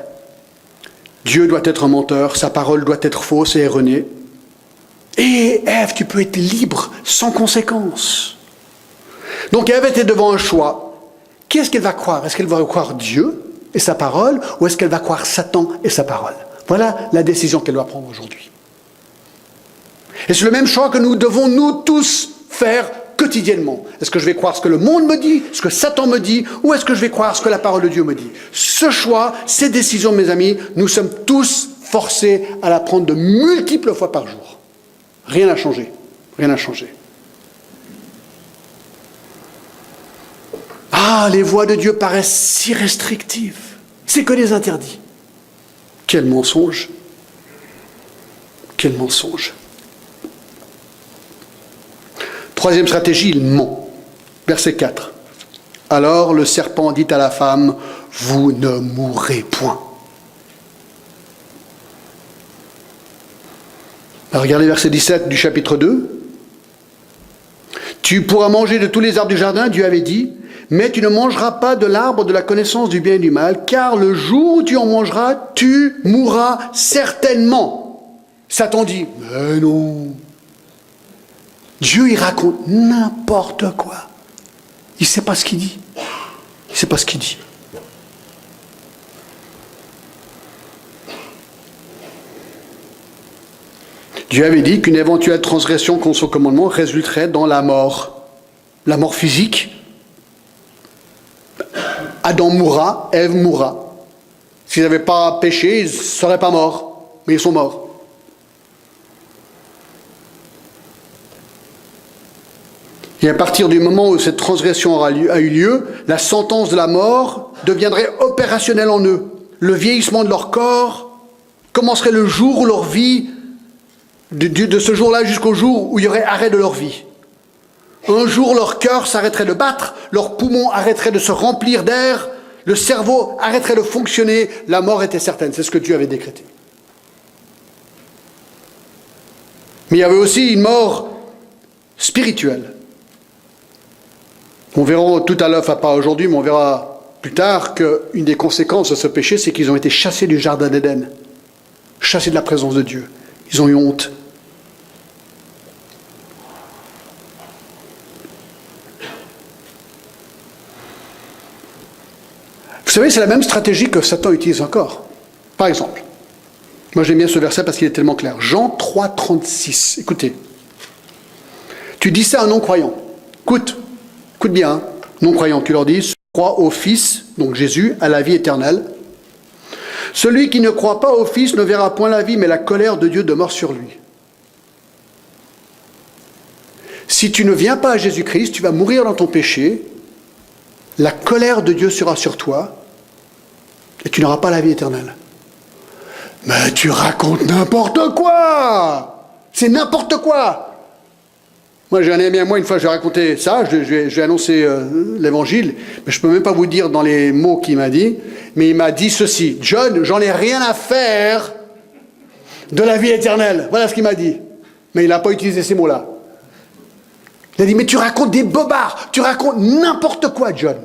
Speaker 1: Dieu doit être un menteur, sa parole doit être fausse et erronée. Et Ève, tu peux être libre, sans conséquence. Donc Ève était devant un choix. Qu'est-ce qu'elle va croire? Est-ce qu'elle va croire Dieu et sa parole, ou est-ce qu'elle va croire Satan et sa parole? Voilà la décision qu'elle doit prendre aujourd'hui. Et c'est le même choix que nous devons nous tous faire quotidiennement. Est-ce que je vais croire ce que le monde me dit, ce que Satan me dit, ou est-ce que je vais croire ce que la parole de Dieu me dit? Ce choix, ces décisions, mes amis, nous sommes tous forcés à la prendre de multiples fois par jour. Rien n'a changé. Rien n'a changé. Ah, les voies de Dieu paraissent si restrictives. C'est que des interdits. Quel mensonge! Quel mensonge! Troisième stratégie, il ment. Verset 4. Alors le serpent dit à la femme, « Vous ne mourrez point. » Alors regardez verset 17 du chapitre 2. « Tu pourras manger de tous les arbres du jardin, Dieu avait dit, mais tu ne mangeras pas de l'arbre de la connaissance du bien et du mal, car le jour où tu en mangeras, tu mourras certainement. » Satan dit, « Mais non. » Dieu, il raconte n'importe quoi. Il ne sait pas ce qu'il dit. Il ne sait pas ce qu'il dit. Dieu avait dit qu'une éventuelle transgression contre son commandement résulterait dans la mort. La mort physique. Adam mourra, Ève mourra. S'ils n'avaient pas péché, ils ne seraient pas morts. Mais ils sont morts. Et à partir du moment où cette transgression a eu lieu, la sentence de la mort deviendrait opérationnelle en eux. Le vieillissement de leur corps Comment serait le jour où leur vie, de ce jour-là jusqu'au jour où il y aurait arrêt de leur vie? Un jour, leur cœur s'arrêterait de battre, leurs poumons arrêteraient de se remplir d'air, le cerveau arrêterait de fonctionner, la mort était certaine. C'est ce que Dieu avait décrété. Mais il y avait aussi une mort spirituelle. On verra tout à l'heure, enfin pas aujourd'hui, mais on verra plus tard qu'une des conséquences de ce péché, c'est qu'ils ont été chassés du jardin d'Éden, chassés de la présence de Dieu. Ils ont eu honte. Vous savez, c'est la même stratégie que Satan utilise encore. Par exemple, moi j'aime bien ce verset parce qu'il est tellement clair. Jean 3, 36. Écoutez. Tu dis ça à un non-croyant. Écoute bien, hein. Non-croyant, tu leur dis, crois au Fils, donc Jésus, à la vie éternelle. Celui qui ne croit pas au Fils ne verra point la vie, mais la colère de Dieu demeure sur lui. Si tu ne viens pas à Jésus-Christ, tu vas mourir dans ton péché, la colère de Dieu sera sur toi, et tu n'auras pas la vie éternelle. Mais tu racontes n'importe quoi! C'est n'importe quoi! Moi, j'ai un ami à moi, une fois, j'ai raconté ça, j'ai annoncé l'évangile, mais je ne peux même pas vous dire dans les mots qu'il m'a dit, mais il m'a dit ceci: John, j'en ai rien à faire de la vie éternelle. Voilà ce qu'il m'a dit. Mais il n'a pas utilisé ces mots-là. Il a dit, mais tu racontes des bobards, tu racontes n'importe quoi, John.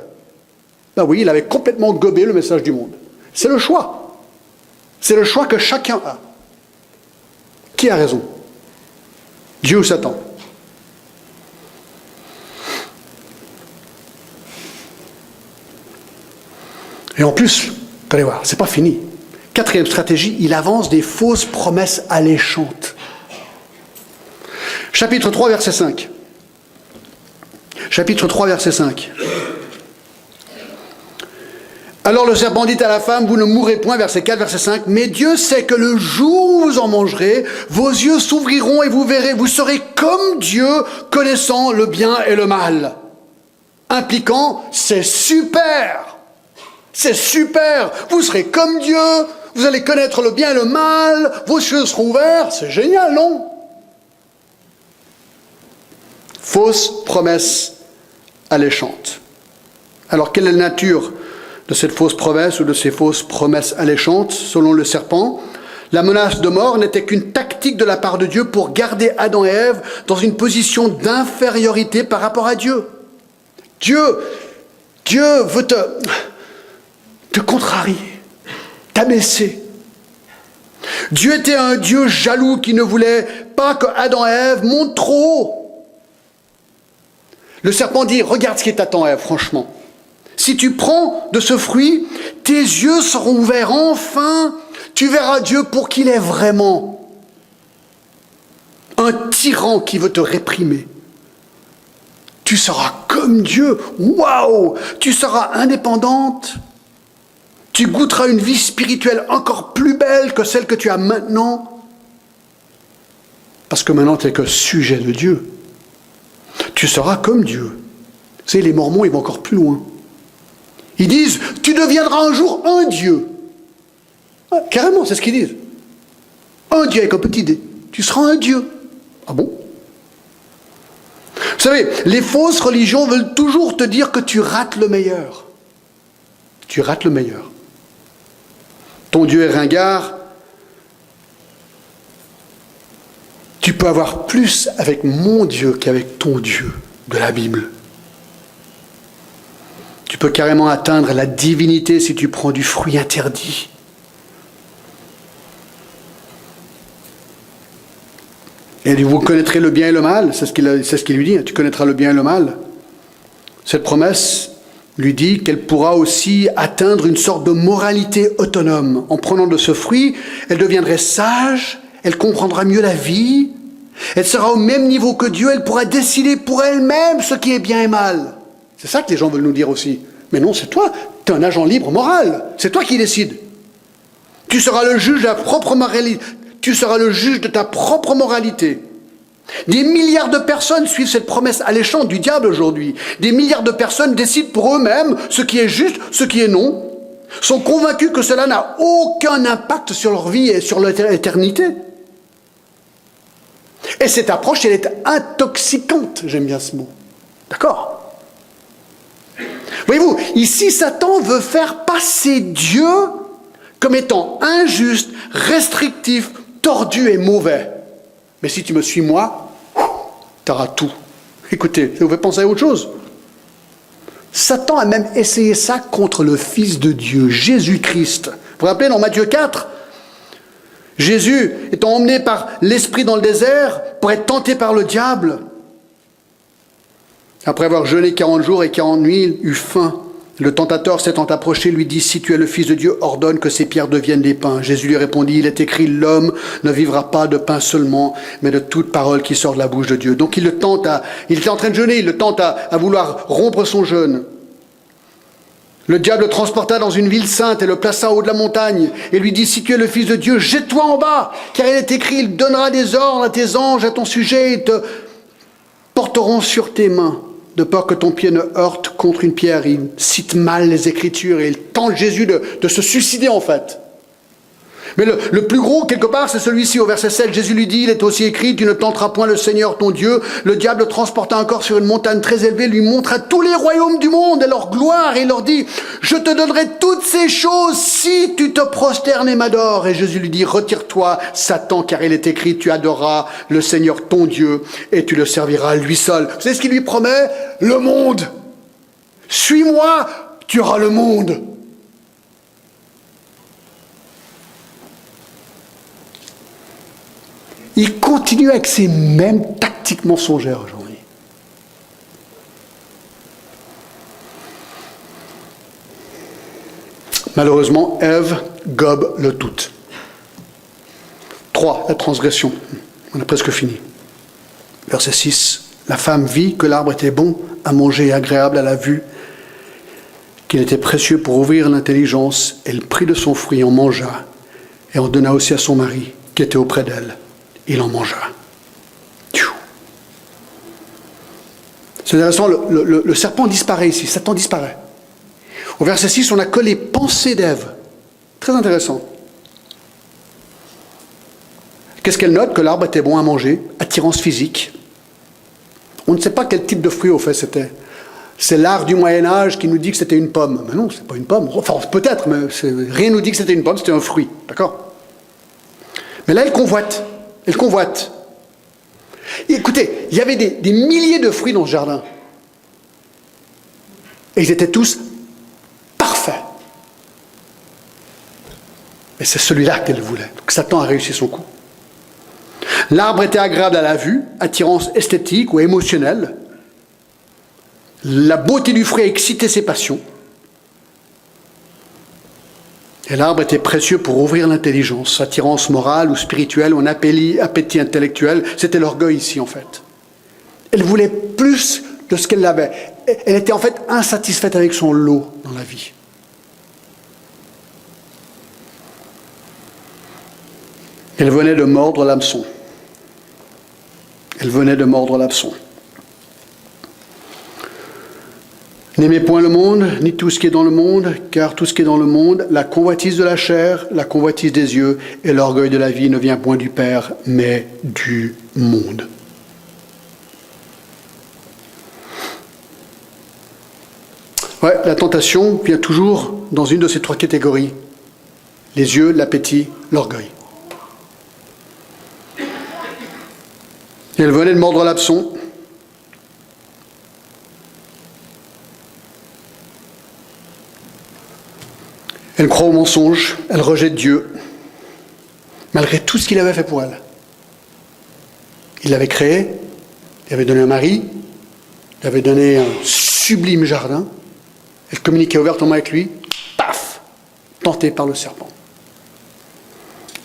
Speaker 1: Ben oui, il avait complètement gobé le message du monde. C'est le choix. C'est le choix que chacun a. Qui a raison? Dieu ou Satan? Et en plus, vous allez voir, c'est pas fini. Quatrième stratégie, il avance des fausses promesses alléchantes. Chapitre 3, verset 5. Chapitre 3, verset 5. Alors le serpent dit à la femme, vous ne mourrez point, verset 4, verset 5, mais Dieu sait que le jour où vous en mangerez, vos yeux s'ouvriront et vous verrez, vous serez comme Dieu, connaissant le bien et le mal. Impliquant, c'est super! C'est super! Vous serez comme Dieu, vous allez connaître le bien et le mal, vos yeux seront ouverts, c'est génial, non? Fausse promesse alléchante. Alors, quelle est la nature de cette fausse promesse ou de ces fausses promesses alléchantes? Selon le serpent, la menace de mort n'était qu'une tactique de la part de Dieu pour garder Adam et Ève dans une position d'infériorité par rapport à Dieu. Dieu veut te contrarier, t'abaisser. Dieu était un Dieu jaloux qui ne voulait pas que Adam et Ève montent trop haut. Le serpent dit, regarde ce qui t'attend, Ève, franchement. Si tu prends de ce fruit, tes yeux seront ouverts, enfin, tu verras Dieu pour qu'il est vraiment. Un tyran qui veut te réprimer. Tu seras comme Dieu, waouh! Tu seras indépendante. Tu goûteras une vie spirituelle encore plus belle que celle que tu as maintenant. Parce que maintenant, tu n'es que sujet de Dieu. Tu seras comme Dieu. Vous savez, les Mormons, ils vont encore plus loin. Ils disent, tu deviendras un jour un Dieu. Ah, carrément, c'est ce qu'ils disent. Un Dieu avec un petit dé. Tu seras un Dieu. Ah bon? Vous savez, les fausses religions veulent toujours te dire que tu rates le meilleur. Tu rates le meilleur. Ton Dieu est ringard. Tu peux avoir plus avec mon Dieu qu'avec ton Dieu de la Bible. Tu peux carrément atteindre la divinité si tu prends du fruit interdit. Et vous connaîtrez le bien et le mal, c'est ce qu'il lui dit, tu connaîtras le bien et le mal. Cette promesse lui dit qu'elle pourra aussi atteindre une sorte de moralité autonome. En prenant de ce fruit, elle deviendrait sage, elle comprendra mieux la vie, elle sera au même niveau que Dieu, elle pourra décider pour elle-même ce qui est bien et mal. C'est ça que les gens veulent nous dire aussi. Mais non, c'est toi, tu es un agent libre moral, c'est toi qui décides. Tu seras le juge de ta propre moralité. Tu seras le juge de ta propre moralité. Des milliards de personnes suivent cette promesse alléchante du diable aujourd'hui. Des milliards de personnes décident pour eux-mêmes ce qui est juste, ce qui est non. sont convaincus que cela n'a aucun impact sur leur vie et sur leur éternité. Et cette approche, elle est intoxicante, j'aime bien ce mot. D'accord? Voyez-vous, ici, Satan veut faire passer Dieu comme étant injuste, restrictif, tordu et mauvais. Mais si tu me suis, moi, tu auras tout. Écoutez, ça vous fait penser à autre chose. Satan a même essayé ça contre le Fils de Dieu, Jésus-Christ. Vous vous rappelez, dans Matthieu 4, Jésus étant emmené par l'Esprit dans le désert pour être tenté par le diable. Après avoir jeûné 40 jours et 40 nuits, il eut faim. Le tentateur s'étant approché lui dit, si tu es le Fils de Dieu, ordonne que ces pierres deviennent des pains. Jésus lui répondit, il est écrit, l'homme ne vivra pas de pain seulement, mais de toute parole qui sort de la bouche de Dieu. Donc il était en train de jeûner, il le tente à vouloir rompre son jeûne. Le diable le transporta dans une ville sainte et le plaça en haut de la montagne et lui dit, si tu es le Fils de Dieu, jette-toi en bas, car il est écrit, il donnera des ordres à tes anges à ton sujet, ils te porteront sur tes mains, de peur que ton pied ne heurte contre une pierre. Il cite mal les Écritures et il tente Jésus de se suicider en fait. Mais le plus gros, quelque part, c'est celui-ci. Au verset 7, Jésus lui dit, il est aussi écrit, tu ne tenteras point le Seigneur ton Dieu. Le diable le transporta encore sur une montagne très élevée, lui montra tous les royaumes du monde et leur gloire, et il leur dit, je te donnerai toutes ces choses si tu te prosternes et m'adores. Et Jésus lui dit, retire-toi, Satan, car il est écrit, tu adoreras le Seigneur ton Dieu et tu le serviras lui seul. Vous savez ce qu'il lui promet? Le monde. Suis-moi, tu auras le monde. Il continue avec ces mêmes tactiques mensongères aujourd'hui. Malheureusement, Ève gobe le tout. 3. La transgression. On a presque fini. Verset 6. La femme vit que l'arbre était bon à manger et agréable à la vue, qu'il était précieux pour ouvrir l'intelligence. Elle prit de son fruit, en mangea, et en donna aussi à son mari, qui était auprès d'elle. Il en mangea. C'est intéressant, le serpent disparaît ici, Satan disparaît. Au verset 6, on n'a que les pensées d'Ève. Très intéressant. Qu'est-ce qu'elle note? Que l'arbre était bon à manger, attirance physique. On ne sait pas quel type de fruit au fait c'était. C'est l'art du Moyen-Âge qui nous dit que c'était une pomme. Mais non, c'est pas une pomme. Enfin, peut-être, mais rien ne nous dit que c'était une pomme, c'était un fruit. D'accord? Mais là, elle convoite. Elle convoite. Et écoutez, il y avait des milliers de fruits dans ce jardin. Et ils étaient tous parfaits. Et c'est celui-là qu'elle voulait. Donc Satan a réussi son coup. L'arbre était agréable à la vue, attirance esthétique ou émotionnelle. La beauté du fruit a excité ses passions. Et l'arbre était précieux pour ouvrir l'intelligence, attirance morale ou spirituelle, ou un appétit intellectuel. C'était l'orgueil ici, en fait. Elle voulait plus de ce qu'elle avait. Elle était en fait insatisfaite avec son lot dans la vie. Elle venait de mordre l'hameçon. Elle venait de mordre l'hameçon. N'aimez point le monde, ni tout ce qui est dans le monde, car tout ce qui est dans le monde, la convoitise de la chair, la convoitise des yeux et l'orgueil de la vie ne vient point du Père, mais du monde. Ouais, la tentation vient toujours dans une de ces 3 catégories. Les yeux, l'appétit, l'orgueil. Et elle venait de mordre l'hameçon. Elle croit au mensonge, elle rejette Dieu, malgré tout ce qu'il avait fait pour elle. Il l'avait créée, il avait donné un mari, il avait donné un sublime jardin, elle communiquait ouvertement avec lui, paf, tentée par le serpent.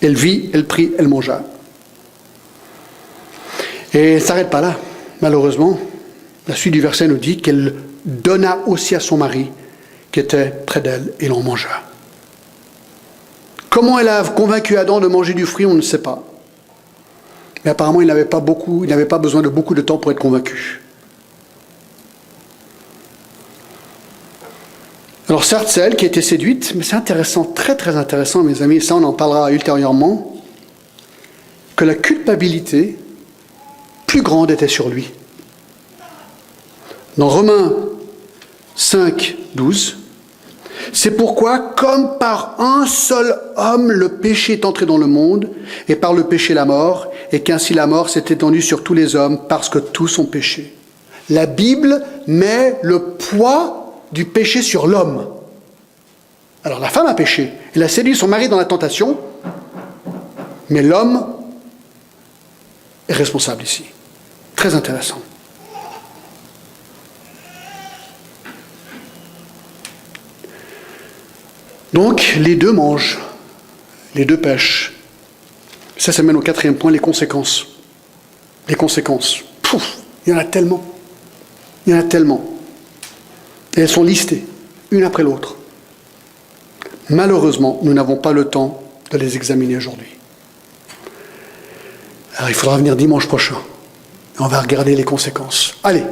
Speaker 1: Elle vit, elle prit, elle mangea. Et elle ne s'arrête pas là, malheureusement. La suite du verset nous dit qu'elle donna aussi à son mari, qui était près d'elle, et l'en mangea. Comment elle a convaincu Adam de manger du fruit, on ne sait pas. Mais apparemment, il n'avait pas besoin de beaucoup de temps pour être convaincu. Alors Alors certes, c'est elle qui a été séduite, mais c'est intéressant, très très intéressant, mes amis, ça on en parlera ultérieurement, que la culpabilité plus grande était sur lui. Dans Romains 5, 12, c'est pourquoi, comme par un seul homme, le péché est entré dans le monde, et par le péché la mort, et qu'ainsi la mort s'est étendue sur tous les hommes, parce que tous ont péché. La Bible met le poids du péché sur l'homme. Alors la femme a péché, elle a séduit son mari dans la tentation, mais l'homme est responsable ici. Très intéressant. Donc les deux mangent, les deux pêchent. Ça mène au quatrième point, les conséquences. Les conséquences. Pouf, il y en a tellement. Il y en a tellement. Et elles sont listées, une après l'autre. Malheureusement, nous n'avons pas le temps de les examiner aujourd'hui. Alors il faudra venir dimanche prochain. On va regarder les conséquences. Allez,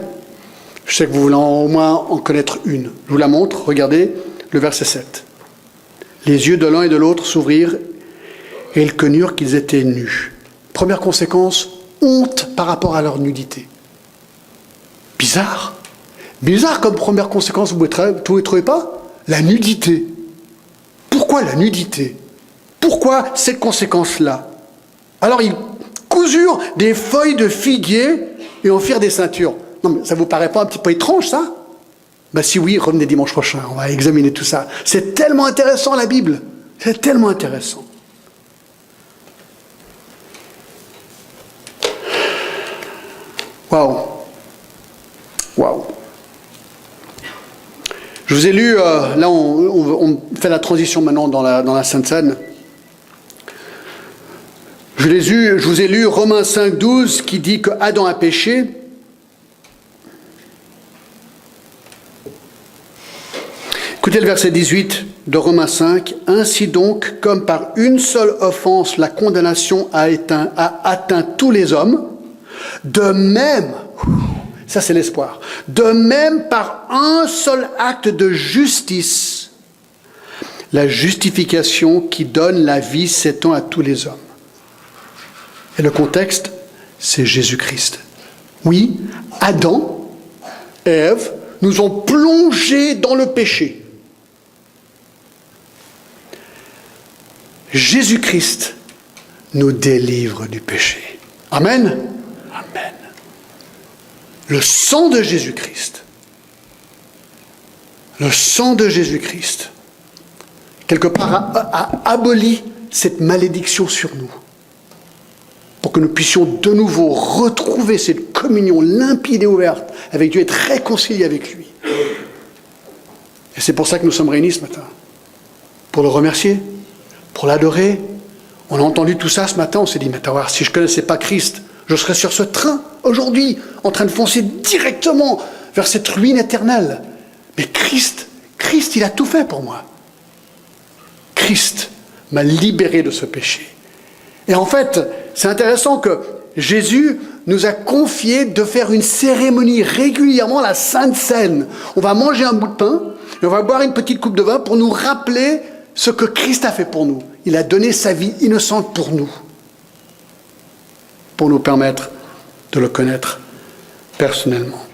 Speaker 1: je sais que vous voulez au moins en connaître une. Je vous la montre, regardez le verset 7. Les yeux de l'un et de l'autre s'ouvrirent et ils connurent qu'ils étaient nus. Première conséquence, honte par rapport à leur nudité. Bizarre. Bizarre comme première conséquence, vous ne trouvez pas? La nudité. Pourquoi la nudité? Pourquoi cette conséquence-là? Alors ils cousurent des feuilles de figuier et en firent des ceintures. Non mais ça vous paraît pas un petit peu étrange ça? Ben si oui, revenez dimanche prochain, on va examiner tout ça. C'est tellement intéressant la Bible. C'est tellement intéressant. Waouh. Waouh. Je vous ai lu, là on fait la transition maintenant dans la Sainte Seine. Je vous ai lu Romains 5, 12 qui dit que Adam a péché. Écoutez le verset 18 de Romains 5. Ainsi donc, comme par une seule offense, la condamnation a atteint tous les hommes, de même, ça c'est l'espoir, de même par un seul acte de justice, la justification qui donne la vie s'étend à tous les hommes. Et le contexte, c'est Jésus-Christ. Oui, Adam et Ève nous ont plongés dans le péché. Jésus-Christ nous délivre du péché. Amen. Amen. Le sang de Jésus-Christ, quelque part a aboli cette malédiction sur nous, pour que nous puissions de nouveau retrouver cette communion limpide et ouverte avec Dieu, être réconciliés avec lui. Et c'est pour ça que nous sommes réunis ce matin, pour le remercier, pour l'adorer. On a entendu tout ça ce matin, on s'est dit, mais attends, si je ne connaissais pas Christ, je serais sur ce train, aujourd'hui, en train de foncer directement vers cette ruine éternelle. Mais Christ, il a tout fait pour moi. Christ m'a libéré de ce péché. Et en fait, c'est intéressant que Jésus nous a confié de faire une cérémonie régulièrement, la Sainte Seine. On va manger un bout de pain et on va boire une petite coupe de vin pour nous rappeler ce que Christ a fait pour nous. Il a donné sa vie innocente pour nous permettre de le connaître personnellement.